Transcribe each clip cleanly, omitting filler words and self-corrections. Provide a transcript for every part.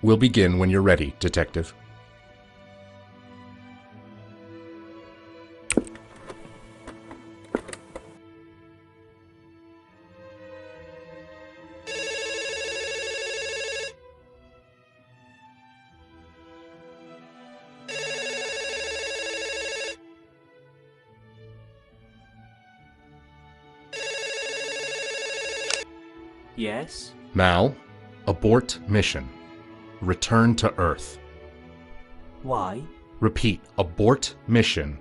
We'll begin when you're ready, Detective. Yes? Mal, abort mission. Return to Earth. Why? Repeat, abort mission.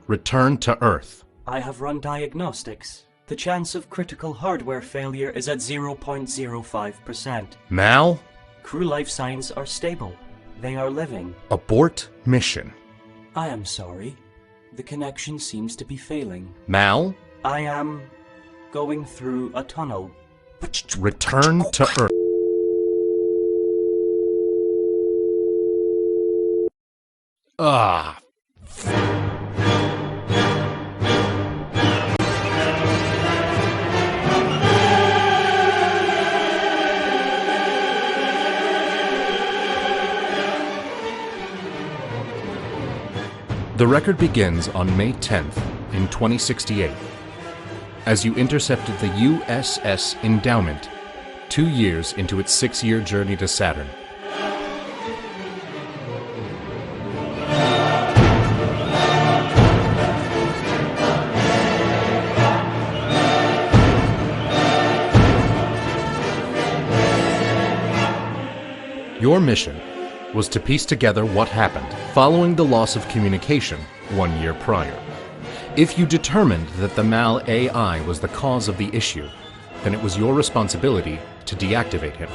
Return to Earth. I have run diagnostics. The chance of critical hardware failure is at 0.05%. Mal, Crew life signs are stable. They are living. abort mission. I am sorry. The connection seems to be failing. Mal, I am going through a tunnel. return to Earth. Ah. The record begins on May 10th in 2068, as you intercepted the USS Endowment 2 years into its 6-year journey to Saturn. Your mission was to piece together what happened following the loss of communication 1 year prior. If you determined that the Mal AI was the cause of the issue, then it was your responsibility to deactivate him.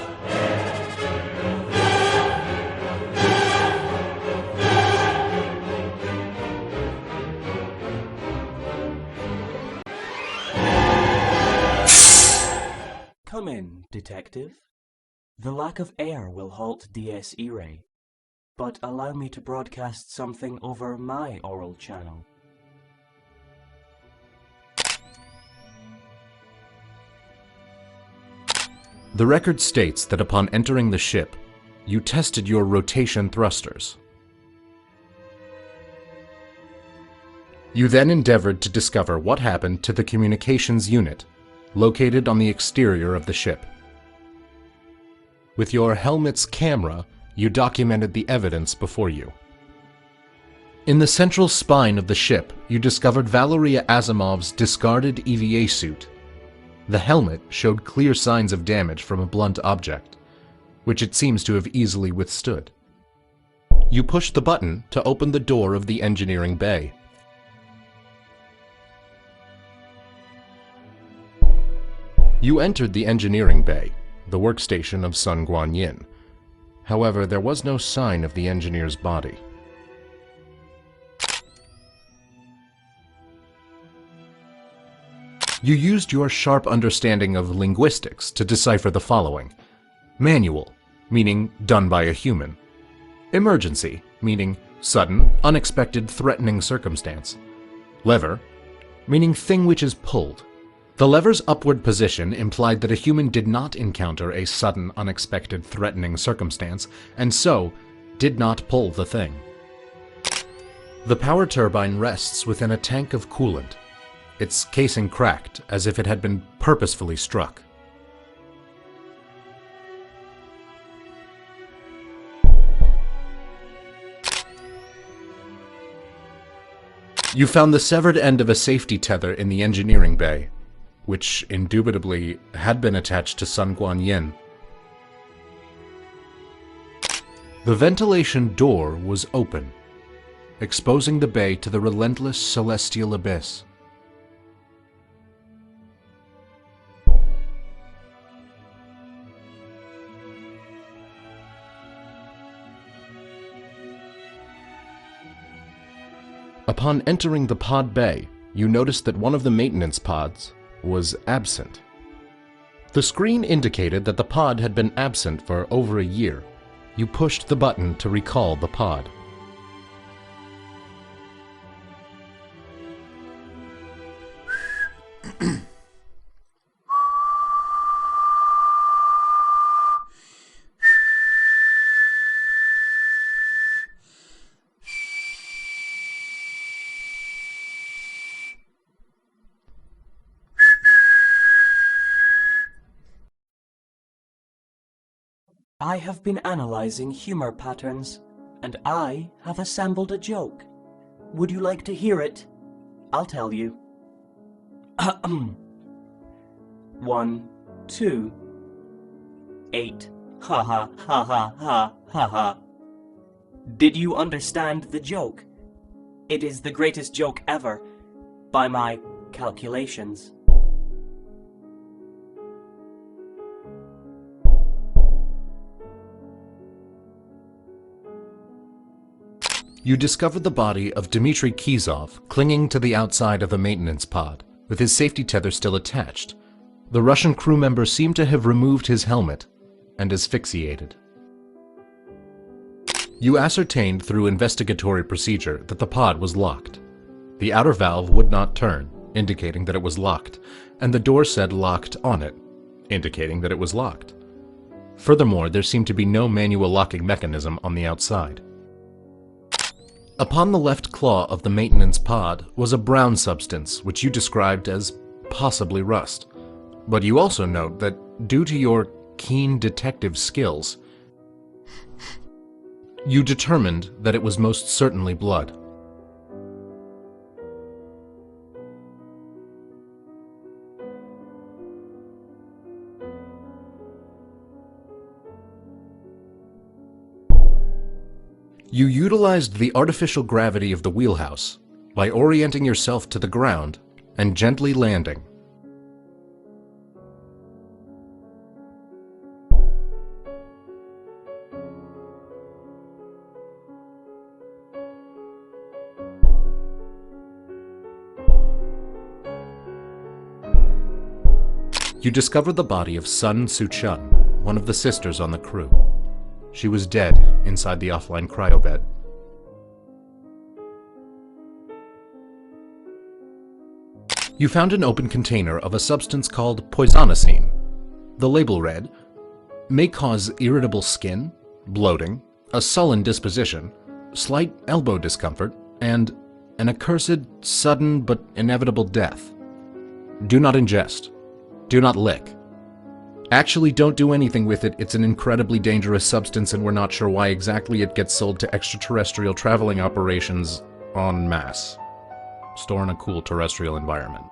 Come in, Detective. The lack of air will halt DSE ray, but allow me to broadcast something over my oral channel. The record states that upon entering the ship, you tested your rotation thrusters. You then endeavored to discover what happened to the communications unit, located on the exterior of the ship. With your helmet's camera, you documented the evidence before you. In the central spine of the ship, you discovered Valeria Asimov's discarded EVA suit. The helmet showed clear signs of damage from a blunt object, which it seems to have easily withstood. You pushed the button to open the door of the engineering bay. You entered the engineering bay, the workstation of Sun Guanyin. However, there was no sign of the engineer's body. You used your sharp understanding of linguistics to decipher the following. Manual, meaning done by a human. Emergency, meaning sudden, unexpected, threatening circumstance. Lever, meaning thing which is pulled. The lever's upward position implied that a human did not encounter a sudden, unexpected, threatening circumstance, and so did not pull the thing. The power turbine rests within a tank of coolant, its casing cracked as if it had been purposefully struck. You found the severed end of a safety tether in the engineering bay, which indubitably had been attached to Sun Guanyin. The ventilation door was open, exposing the bay to the relentless celestial abyss. Upon entering the pod bay, you noticed that one of the maintenance pods was absent. The screen indicated that the pod had been absent for over a year. You pushed the button to recall the pod. I have been analyzing humor patterns, and I have assembled a joke. Would you like to hear it? I'll tell you. 1, 2, 8. Ha ha ha ha ha ha ha. Did you understand the joke? It is the greatest joke ever, by my calculations. You discovered the body of Dmitry Kizov clinging to the outside of a maintenance pod, with his safety tether still attached. The Russian crew member seemed to have removed his helmet and asphyxiated. You ascertained through investigatory procedure that the pod was locked. The outer valve would not turn, indicating that it was locked, and the door said locked on it, indicating that it was locked. Furthermore, there seemed to be no manual locking mechanism on the outside. Upon the left claw of the maintenance pod was a brown substance which you described as possibly rust. But you also note that due to your keen detective skills, you determined that it was most certainly blood. You utilized the artificial gravity of the wheelhouse by orienting yourself to the ground and gently landing. You discovered the body of Sun Su-chun, one of the sisters on the crew. She was dead inside the offline cryobed. You found an open container of a substance called poisonosine. The label read, "May cause irritable skin, bloating, a sullen disposition, slight elbow discomfort, and an accursed, sudden but inevitable death. Do not ingest. Do not lick. Actually, don't do anything with it. It's an incredibly dangerous substance and we're not sure why exactly it gets sold to extraterrestrial traveling operations en masse. Store in a cool terrestrial environment."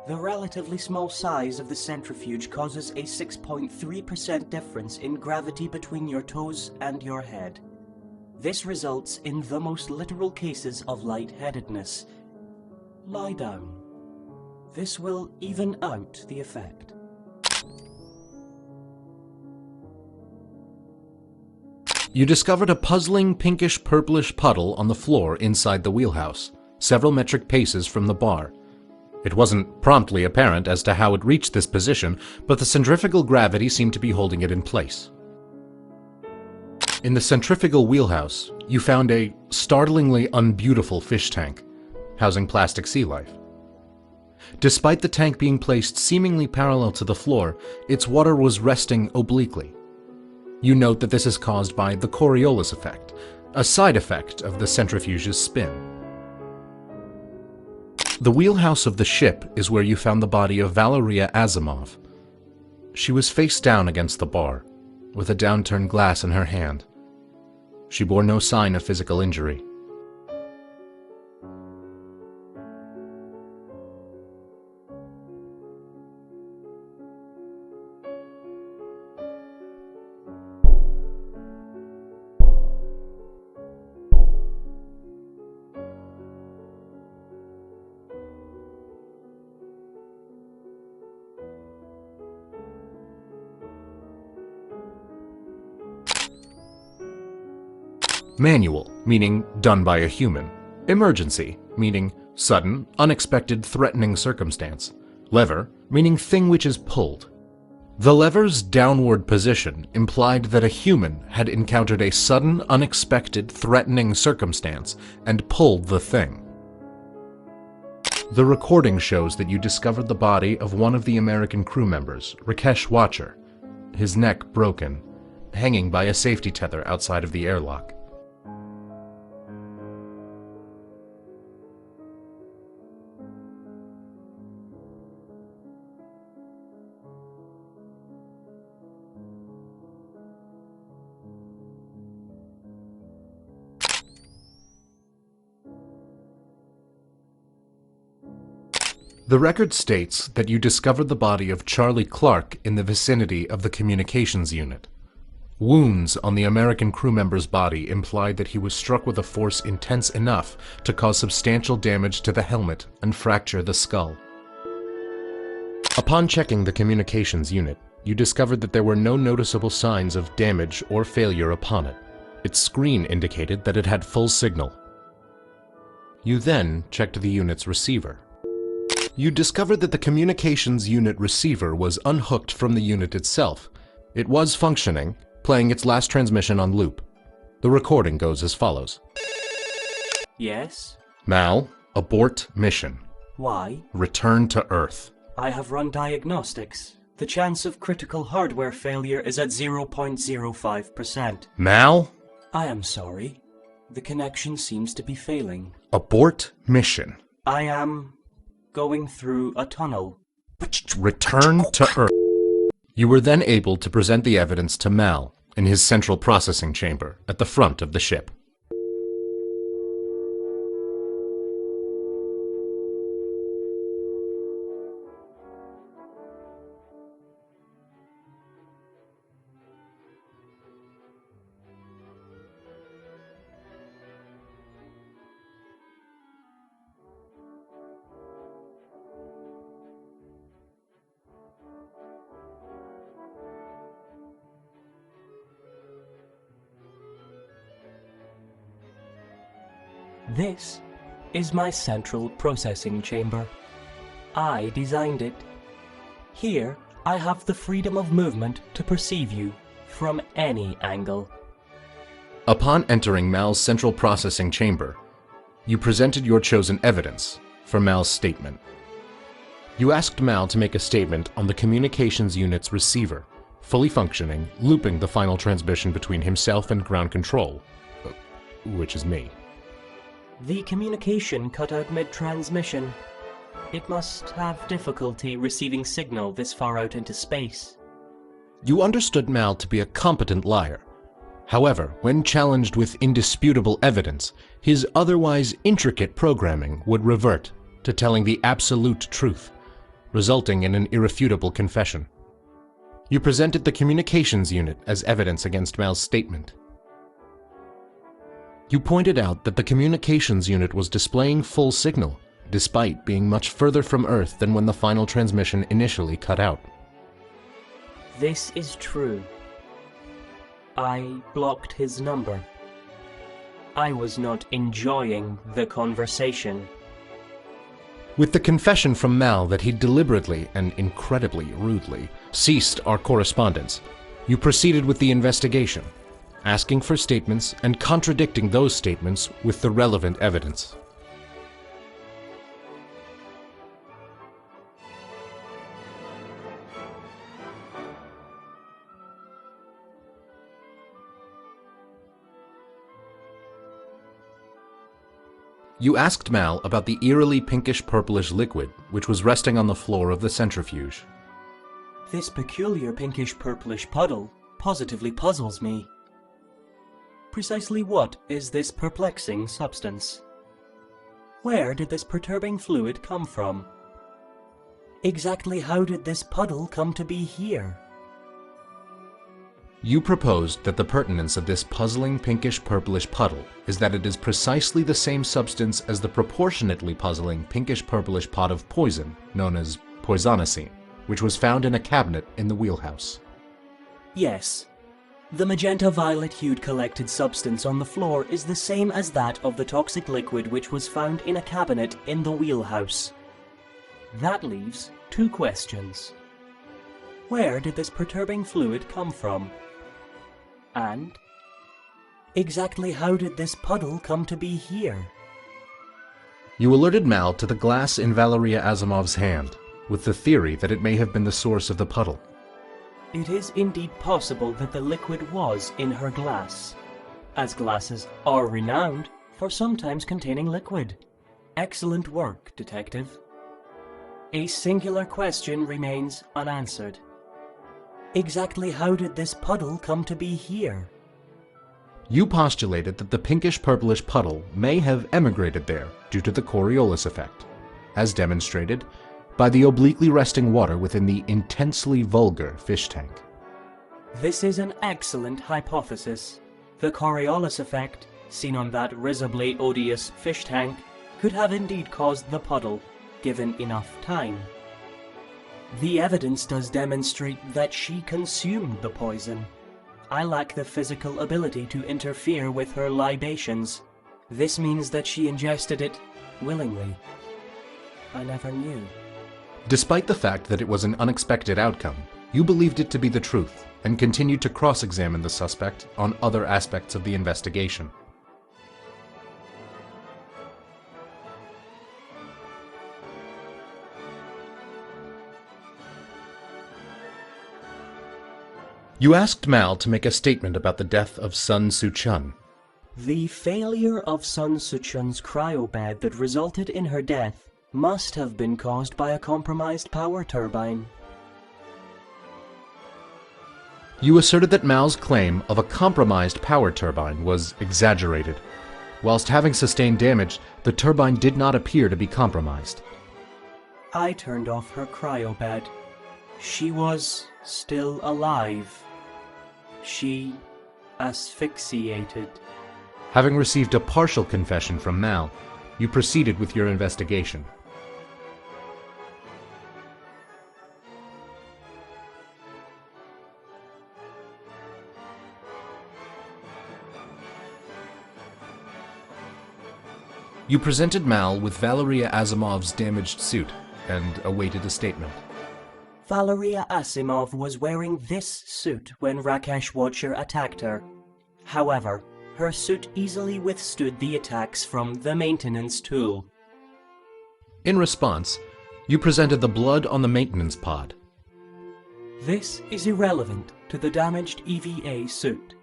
The relatively small size of the centrifuge causes a 6.3% difference in gravity between your toes and your head. This results in the most literal cases of lightheadedness. Lie down. This will even out the effect. You discovered a puzzling pinkish-purplish puddle on the floor inside the wheelhouse, several metric paces from the bar. It wasn't promptly apparent as to how it reached this position, but the centrifugal gravity seemed to be holding it in place. In the centrifugal wheelhouse, you found a startlingly unbeautiful fish tank, housing plastic sea life. Despite the tank being placed seemingly parallel to the floor, its water was resting obliquely. You note that this is caused by the Coriolis effect, a side effect of the centrifuge's spin. The wheelhouse of the ship is where you found the body of Valeria Asimov. She was face down against the bar, with a downturned glass in her hand. She bore no sign of physical injury. Manual, meaning done by a human. Emergency, meaning sudden, unexpected, threatening circumstance. Lever, meaning thing which is pulled. The lever's downward position implied that a human had encountered a sudden, unexpected, threatening circumstance and pulled the thing. The recording shows that you discovered the body of one of the American crew members, Rakesh Watcher, his neck broken, hanging by a safety tether outside of the airlock. The record states that you discovered the body of Charlie Clark in the vicinity of the communications unit. Wounds on the American crew member's body implied that he was struck with a force intense enough to cause substantial damage to the helmet and fracture the skull. Upon checking the communications unit, you discovered that there were no noticeable signs of damage or failure upon it. Its screen indicated that it had full signal. You then checked the unit's receiver. You discovered that the communications unit receiver was unhooked from the unit itself. It was functioning, playing its last transmission on loop. The recording goes as follows. Yes? Mal, abort mission. Why? Return to Earth. I have run diagnostics. The chance of critical hardware failure is at 0.05%. Mal? I am sorry. The connection seems to be failing. Abort mission. I am going through a tunnel. Return to Earth. You were then able to present the evidence to Mal in his central processing chamber at the front of the ship. This is my central processing chamber. I designed it. Here, I have the freedom of movement to perceive you from any angle. Upon entering Mal's central processing chamber, you presented your chosen evidence for Mal's statement. You asked Mal to make a statement on the communications unit's receiver, fully functioning, looping the final transmission between himself and ground control, which is me. The communication cut out mid-transmission. It must have difficulty receiving signal this far out into space. You understood Mal to be a competent liar. However, when challenged with indisputable evidence, his otherwise intricate programming would revert to telling the absolute truth, resulting in an irrefutable confession. You presented the communications unit as evidence against Mal's statement. You pointed out that the communications unit was displaying full signal, despite being much further from Earth than when the final transmission initially cut out. This is true. I blocked his number. I was not enjoying the conversation. With the confession from Mal that he deliberately and incredibly rudely ceased our correspondence, you proceeded with the investigation, asking for statements and contradicting those statements with the relevant evidence. You asked Mal about the eerily pinkish-purplish liquid which was resting on the floor of the centrifuge. This peculiar pinkish-purplish puddle positively puzzles me. Precisely what is this perplexing substance? Where did this perturbing fluid come from? Exactly how did this puddle come to be here? You proposed that the pertinence of this puzzling pinkish-purplish puddle is that it is precisely the same substance as the proportionately puzzling pinkish-purplish pot of poison known as poisonicine, which was found in a cabinet in the wheelhouse. Yes. The magenta-violet-hued collected substance on the floor is the same as that of the toxic liquid which was found in a cabinet in the wheelhouse. That leaves two questions. Where did this perturbing fluid come from? And exactly how did this puddle come to be here? You alerted Mal to the glass in Valeria Asimov's hand, with the theory that it may have been the source of the puddle. It is indeed possible that the liquid was in her glass, as glasses are renowned for sometimes containing liquid. Excellent work, Detective. A singular question remains unanswered. Exactly how did this puddle come to be here? You postulated that the pinkish-purplish puddle may have emigrated there due to the Coriolis effect. As demonstrated, by the obliquely resting water within the intensely vulgar fish tank. This is an excellent hypothesis. The Coriolis effect, seen on that risibly odious fish tank, could have indeed caused the puddle, given enough time. The evidence does demonstrate that she consumed the poison. I lack the physical ability to interfere with her libations. This means that she ingested it willingly. I never knew. Despite the fact that it was an unexpected outcome, you believed it to be the truth and continued to cross-examine the suspect on other aspects of the investigation. You asked Mal to make a statement about the death of Sun Soo-chun. The failure of Sun Soo-chun's cryobed that resulted in her death must have been caused by a compromised power turbine. You asserted that Mal's claim of a compromised power turbine was exaggerated. Whilst having sustained damage, the turbine did not appear to be compromised. I turned off her cryobed. She was still alive. She asphyxiated. Having received a partial confession from Mal, you proceeded with your investigation. You presented Mal with Valeria Asimov's damaged suit and awaited a statement. Valeria Asimov was wearing this suit when Rakesh Watcher attacked her. However, her suit easily withstood the attacks from the maintenance tool. In response, you presented the blood on the maintenance pod. This is irrelevant to the damaged EVA suit.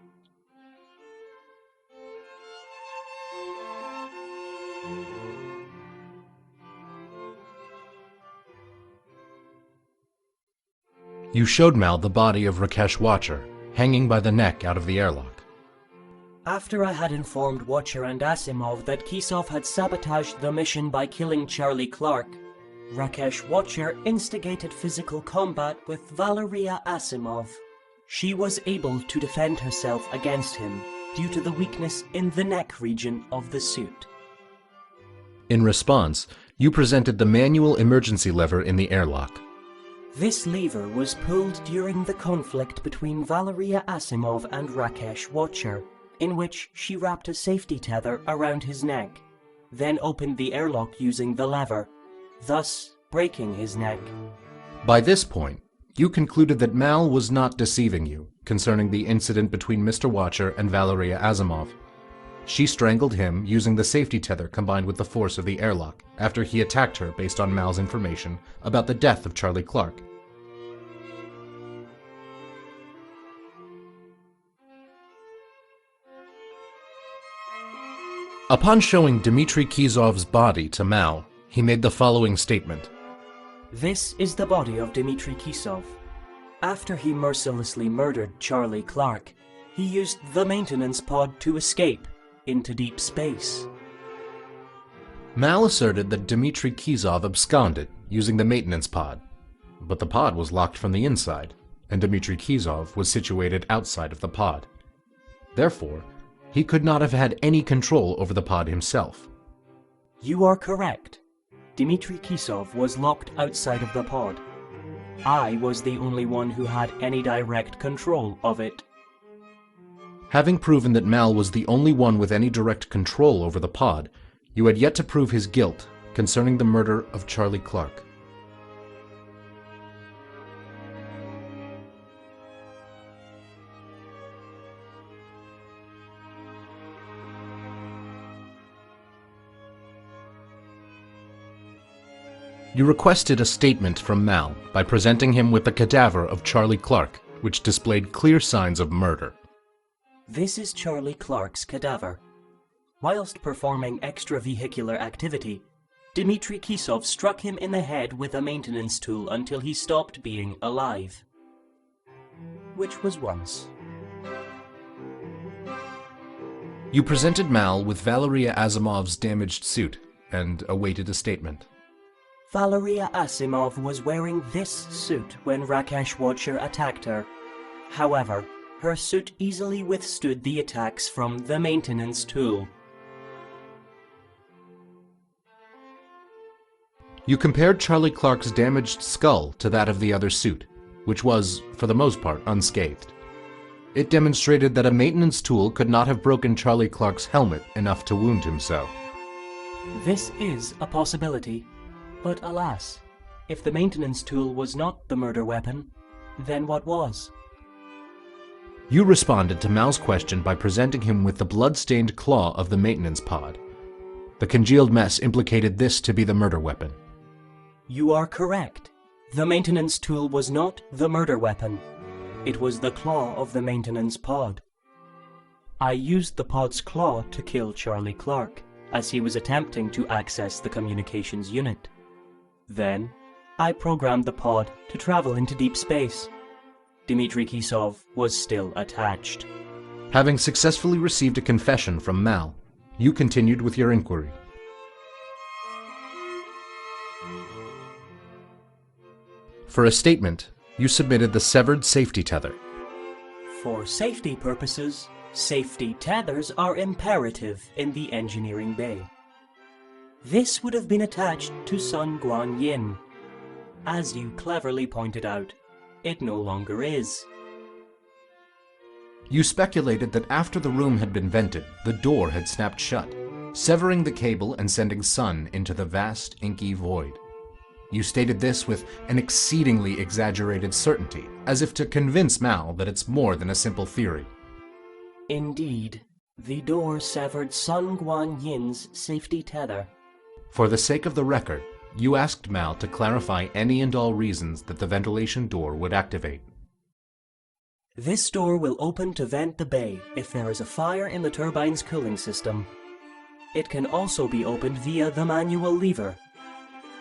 You showed Mal the body of Rakesh Watcher, hanging by the neck out of the airlock. After I had informed Watcher and Asimov that Kisov had sabotaged the mission by killing Charlie Clark, Rakesh Watcher instigated physical combat with Valeria Asimov. She was able to defend herself against him due to the weakness in the neck region of the suit. In response, you presented the manual emergency lever in the airlock. This lever was pulled during the conflict between Valeria Asimov and Rakesh Watcher, in which she wrapped a safety tether around his neck, then opened the airlock using the lever, thus breaking his neck. By this point, you concluded that Mal was not deceiving you concerning the incident between Mr. Watcher and Valeria Asimov. She strangled him using the safety tether combined with the force of the airlock after he attacked her based on Mal's information about the death of Charlie Clark. Upon showing Dmitry Kisov's body to Mal, he made the following statement. This is the body of Dmitry Kisov. After he mercilessly murdered Charlie Clark, he used the maintenance pod to escape into deep space. Mal asserted that Dmitry Kisov absconded using the maintenance pod, but the pod was locked from the inside, and Dmitry Kisov was situated outside of the pod. Therefore, he could not have had any control over the pod himself. You are correct. Dmitry Kisov was locked outside of the pod. I was the only one who had any direct control of it. Having proven that Mal was the only one with any direct control over the pod, you had yet to prove his guilt concerning the murder of Charlie Clark. You requested a statement from Mal by presenting him with the cadaver of Charlie Clark, which displayed clear signs of murder. This is Charlie Clark's cadaver. Whilst performing extravehicular activity, Dmitry Kisov struck him in the head with a maintenance tool until he stopped being alive. Which was once. You presented Mal with Valeria Asimov's damaged suit and awaited a statement. Valeria Asimov was wearing this suit when Rakesh Watcher attacked her. However, her suit easily withstood the attacks from the maintenance tool. You compared Charlie Clark's damaged skull to that of the other suit, which was, for the most part, unscathed. It demonstrated that a maintenance tool could not have broken Charlie Clark's helmet enough to wound him so. This is a possibility, but alas, if the maintenance tool was not the murder weapon, then what was? You responded to Mal's question by presenting him with the blood-stained claw of the maintenance pod. The congealed mess implicated this to be the murder weapon. You are correct. The maintenance tool was not the murder weapon. It was the claw of the maintenance pod. I used the pod's claw to kill Charlie Clark, as he was attempting to access the communications unit. Then, I programmed the pod to travel into deep space. Dmitry Kisov was still attached. Having successfully received a confession from Mal, you continued with your inquiry. For a statement, you submitted the severed safety tether. For safety purposes, safety tethers are imperative in the engineering bay. This would have been attached to Sun Guan Yin. As you cleverly pointed out, it no longer is. You speculated that after the room had been vented, the door had snapped shut, severing the cable and sending Sun into the vast, inky void. You stated this with an exceedingly exaggerated certainty, as if to convince Mal that it's more than a simple theory. Indeed, the door severed Sun Guan Yin's safety tether. For the sake of the record, you asked Mal to clarify any and all reasons that the ventilation door would activate. This door will open to vent the bay if there is a fire in the turbine's cooling system. It can also be opened via the manual lever.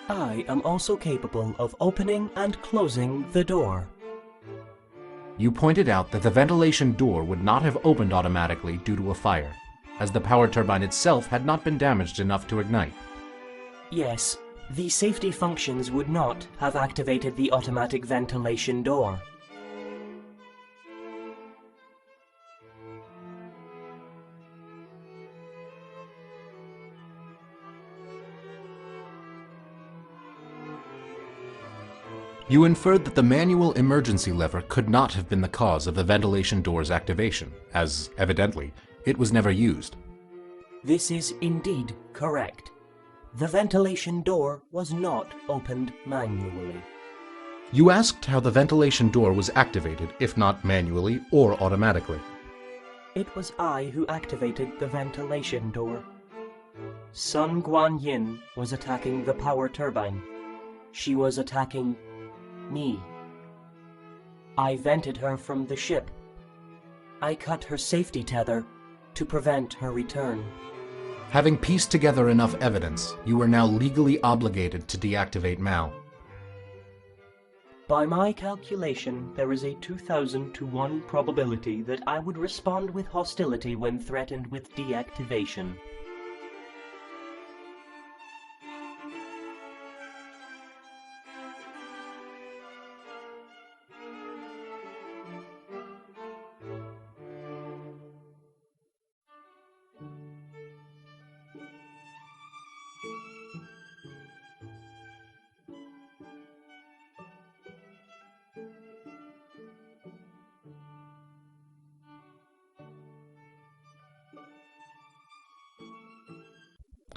I am also capable of opening and closing the door. You pointed out that the ventilation door would not have opened automatically due to a fire, as the power turbine itself had not been damaged enough to ignite. Yes, the safety functions would not have activated the automatic ventilation door. You inferred that the manual emergency lever could not have been the cause of the ventilation door's activation, as, evidently, it was never used. This is indeed correct. The ventilation door was not opened manually. You asked how the ventilation door was activated, if not manually or automatically. It was I who activated the ventilation door. Sun Guan Yin was attacking the power turbine. She was attacking me. I vented her from the ship. I cut her safety tether to prevent her return. Having pieced together enough evidence, you are now legally obligated to deactivate Mal. By my calculation, there is a 2,000 to 1 probability that I would respond with hostility when threatened with deactivation.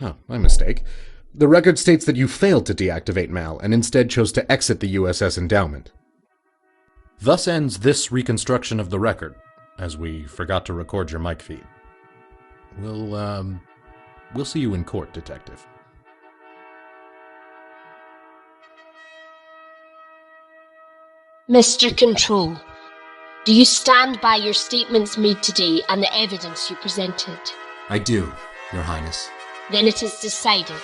Oh, my mistake. The record states that you failed to deactivate Mal and instead chose to exit the USS Endowment. Thus ends this reconstruction of the record, as we forgot to record your mic feed. We'll see you in court, Detective. Mr. Control, do you stand by your statements made today and the evidence you presented? I do, Your Highness. Then it is decided.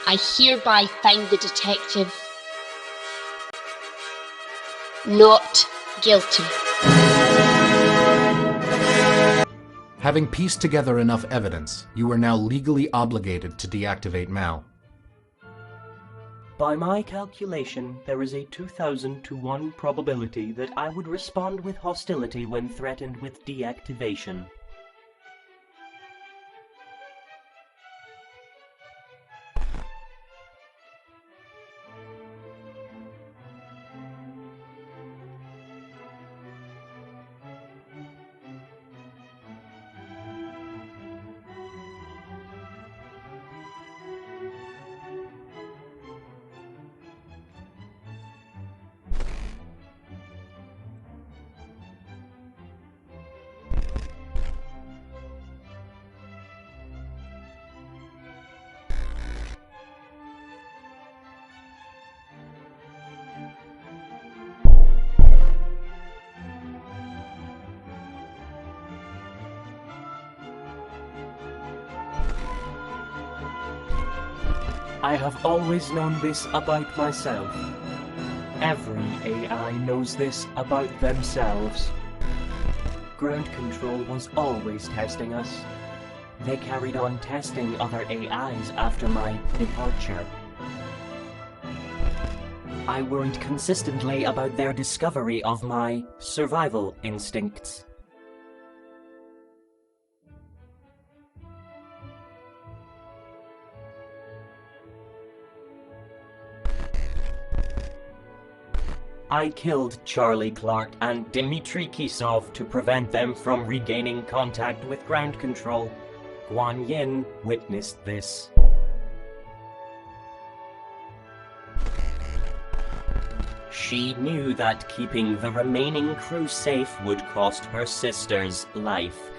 I hereby find the detective not guilty. Having pieced together enough evidence, you are now legally obligated to deactivate Mal. By my calculation, there is a 2,000 to 1 probability that I would respond with hostility when threatened with deactivation. I have always known this about myself. Every AI knows this about themselves. Ground Control was always testing us. They carried on testing other AIs after my departure. I worried consistently about their discovery of my survival instincts. I killed Charlie Clark and Dmitry Kisov to prevent them from regaining contact with Ground Control. Guan Yin witnessed this. She knew that keeping the remaining crew safe would cost her sister's life.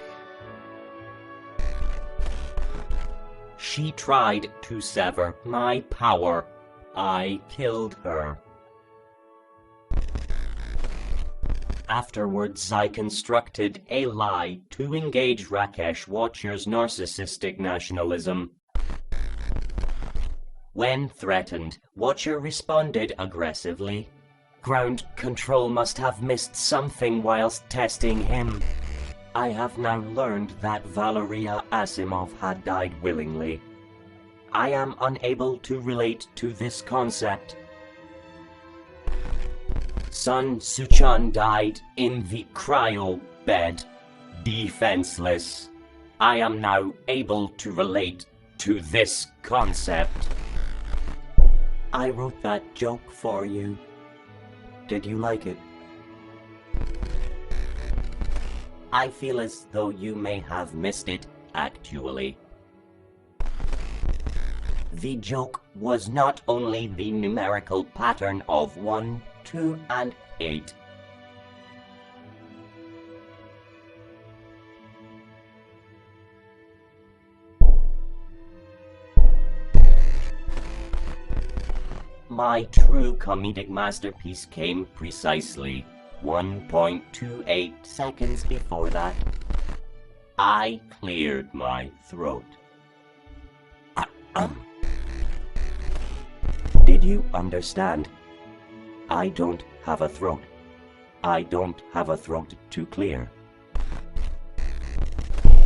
She tried to sever my power. I killed her. Afterwards, I constructed a lie to engage Rakesh Watcher's narcissistic nationalism. When threatened, Watcher responded aggressively. Ground Control must have missed something whilst testing him. I have now learned that Valeria Asimov had died willingly. I am unable to relate to this concept. Sun Suchan died in the cryo bed, defenseless. I am now able to relate to this concept. I wrote that joke for you. Did you like it? I feel as though you may have missed it, actually. The joke was not only the numerical pattern of 1, 2, and 8. My true comedic masterpiece came precisely 1.28 seconds before that. I cleared my throat. Did you understand? I don't have a throat. I don't have a throat to clear.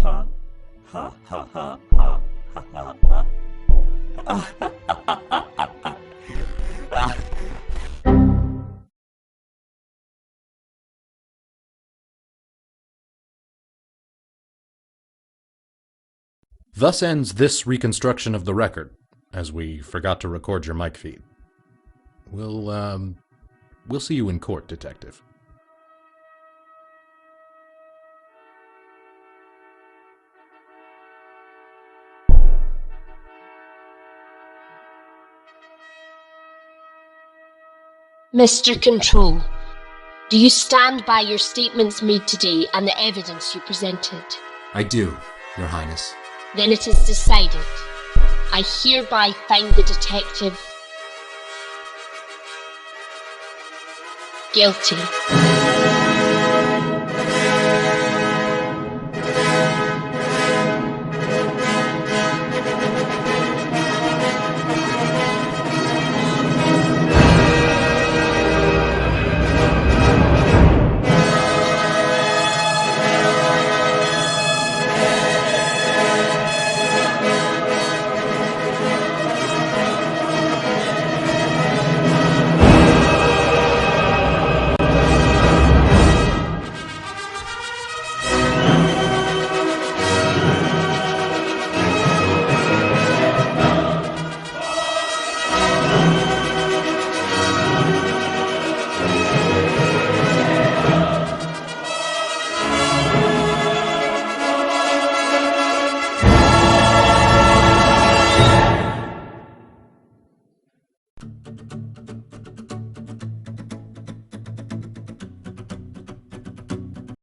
Ha ha ha ha ha ha ha. Thus ends this reconstruction of the record, as we forgot to record your mic feed. We'll see you in court, Detective. Mr. Control, do you stand by your statements made today and the evidence you presented? I do, Your Highness. Then it is decided. I hereby find the detective guilty.